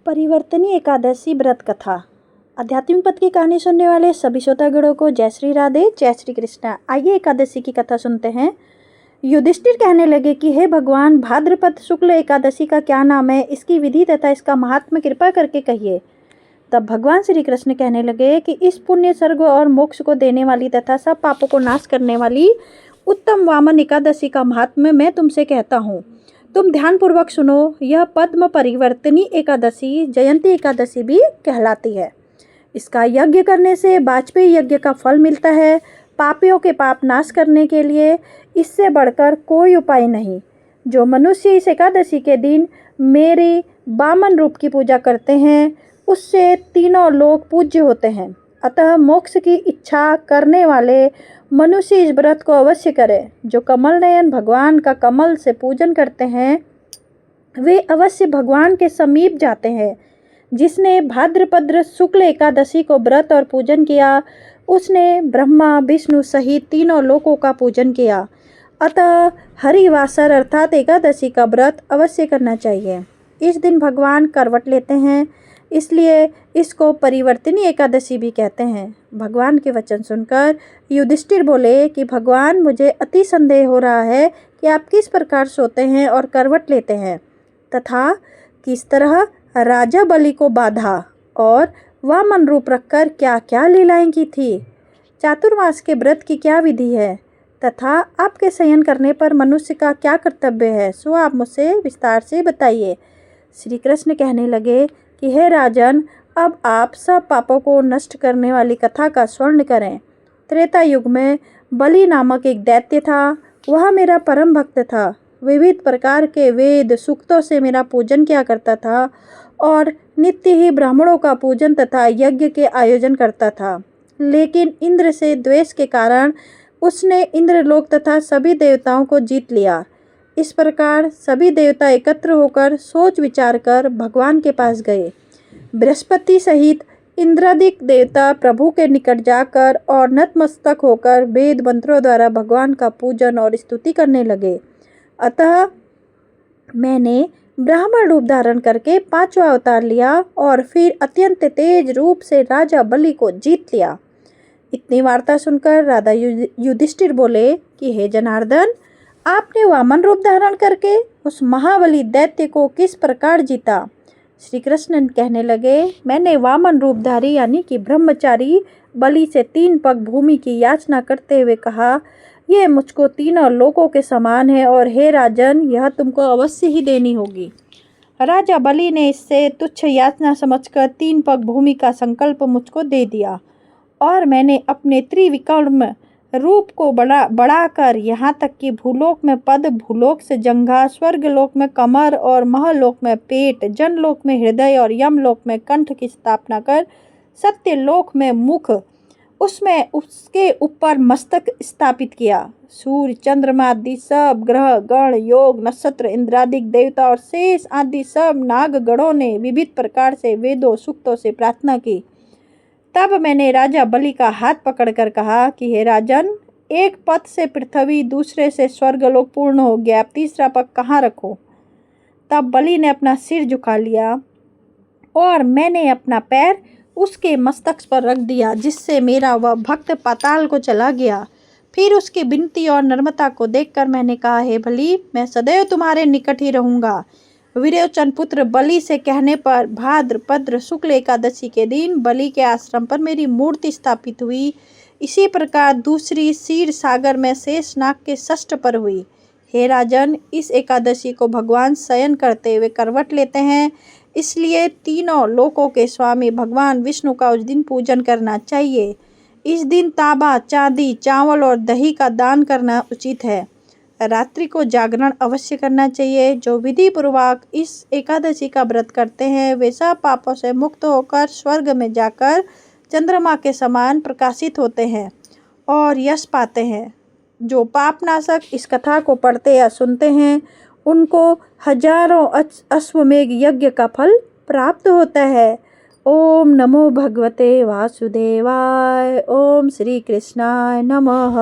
परिवर्तनीय एकादशी व्रत कथा। आध्यात्मिक पथ की कहानी सुनने वाले सभी श्रोतागणों को जय श्री राधे, जय श्री कृष्णा। आइए एकादशी की कथा सुनते हैं। युधिष्ठिर कहने लगे कि हे भगवान, भाद्रपद शुक्ल एकादशी का क्या नाम है, इसकी विधि तथा इसका महात्म्य कृपा करके कहिए। तब भगवान श्री कृष्ण कहने लगे कि इस पुण्य, स्वर्ग और मोक्ष को देने वाली तथा सब पापों को नाश करने वाली उत्तम वामन एकादशी का महात्म्य मैं तुमसे कहता हूँ। तुम ध्यानपूर्वक सुनो। यह पद्म परिवर्तनी एकादशी जयंती एकादशी भी कहलाती है। इसका यज्ञ करने से वाजपेयी यज्ञ का फल मिलता है। पापियों के पाप नाश करने के लिए इससे बढ़कर कोई उपाय नहीं। जो मनुष्य इस एकादशी के दिन मेरे वामन रूप की पूजा करते हैं, उससे तीनों लोग पूज्य होते हैं। अतः मोक्ष की इच्छा करने वाले मनुष्य इस व्रत को अवश्य करें। जो कमल नयन भगवान का कमल से पूजन करते हैं, वे अवश्य भगवान के समीप जाते हैं। जिसने भाद्रपद शुक्ल एकादशी को व्रत और पूजन किया, उसने ब्रह्मा विष्णु सहित तीनों लोकों का पूजन किया। अतः हरिवासर अर्थात एकादशी का व्रत अवश्य करना चाहिए। इस दिन भगवान करवट लेते हैं, इसलिए इसको परिवर्तनीय एकादशी भी कहते हैं। भगवान के वचन सुनकर युधिष्ठिर बोले कि भगवान, मुझे अति संदेह हो रहा है कि आप किस प्रकार सोते हैं और करवट लेते हैं तथा किस तरह राजा बलि को बाधा और वामन रूप रखकर क्या क्या लीलाएं की थी। चातुर्मास के व्रत की क्या विधि है तथा आपके शयन करने पर मनुष्य का क्या कर्तव्य है, सो आप मुझसे विस्तार से बताइए। श्री कृष्ण कहने लगे कि हे राजन, अब आप सब पापों को नष्ट करने वाली कथा का स्मरण करें। त्रेता युग में बलि नामक एक दैत्य था। वह मेरा परम भक्त था। विविध प्रकार के वेद सूक्तों से मेरा पूजन किया करता था और नित्य ही ब्राह्मणों का पूजन तथा यज्ञ के आयोजन करता था। लेकिन इंद्र से द्वेष के कारण उसने इंद्रलोक तथा सभी देवताओं को जीत लिया। इस प्रकार सभी देवता एकत्र होकर सोच विचार कर भगवान के पास गए। बृहस्पति सहित इंद्रादिक देवता प्रभु के निकट जाकर और नतमस्तक होकर वेद मंत्रों द्वारा भगवान का पूजन और स्तुति करने लगे। अतः मैंने ब्राह्मण रूप धारण करके पांचवा अवतार लिया और फिर अत्यंत तेज रूप से राजा बलि को जीत लिया। इतनी वार्ता सुनकर राजा युधिष्ठिर बोले कि हे जनार्दन, आपने वामन रूप धारण करके उस महाबली दैत्य को किस प्रकार जीता। श्री कृष्ण कहने लगे, मैंने वामन रूपधारी यानी कि ब्रह्मचारी बलि से 3 पग भूमि की याचना करते हुए कहा, यह मुझको तीनों लोकों के समान है और हे राजन, यह तुमको अवश्य ही देनी होगी। राजा बलि ने इससे तुच्छ याचना समझकर 3 पग भूमि का संकल्प मुझको दे दिया और मैंने अपने त्रिविक्रम रूप को बढ़ाकर यहाँ तक कि भूलोक में पद, भूलोक से जंघा, स्वर्गलोक में कमर और महलोक में पेट, जनलोक में हृदय और यमलोक में कंठ की स्थापना कर सत्यलोक में मुख, उसमें उसके ऊपर मस्तक स्थापित किया। सूर्य, चंद्रमा आदि सब ग्रह गण, योग, नक्षत्र, इंद्रादिक देवता और शेष आदि सब नाग गणों ने विविध प्रकार से वेदों सूक्तों से प्रार्थना की। तब मैंने राजा बलि का हाथ पकड़कर कहा कि हे राजन, एक पथ से पृथ्वी, दूसरे से स्वर्गलोक पूर्ण हो गया, अब तीसरा पग कहाँ रखो। तब बलि ने अपना सिर झुका लिया और मैंने अपना पैर उसके मस्तक पर रख दिया, जिससे मेरा वह भक्त पाताल को चला गया। फिर उसकी विनती और नम्रता को देखकर मैंने कहा, हे बलि, मैं सदैव तुम्हारे निकट ही रहूँगा। विरोचन पुत्र बलि से कहने पर भाद्रपद शुक्ल एकादशी के दिन बलि के आश्रम पर मेरी मूर्ति स्थापित हुई। इसी प्रकार दूसरी क्षीर सागर में शेषनाग के षष्ठ पर हुई। हे राजन, इस एकादशी को भगवान शयन करते हुए करवट लेते हैं, इसलिए तीनों लोकों के स्वामी भगवान विष्णु का उस दिन पूजन करना चाहिए। इस दिन तांबा, चांदी, चावल और दही का दान करना उचित है। रात्रि को जागरण अवश्य करना चाहिए। जो विधि पूर्वक इस एकादशी का व्रत करते हैं, वे सब पापों से मुक्त होकर स्वर्ग में जाकर चंद्रमा के समान प्रकाशित होते हैं और यश पाते हैं। जो पापनाशक इस कथा को पढ़ते या सुनते हैं, उनको हजारों अश्वमेघ यज्ञ का फल प्राप्त होता है। ओम नमो भगवते वासुदेवाय। ओम श्री कृष्णाय नमः।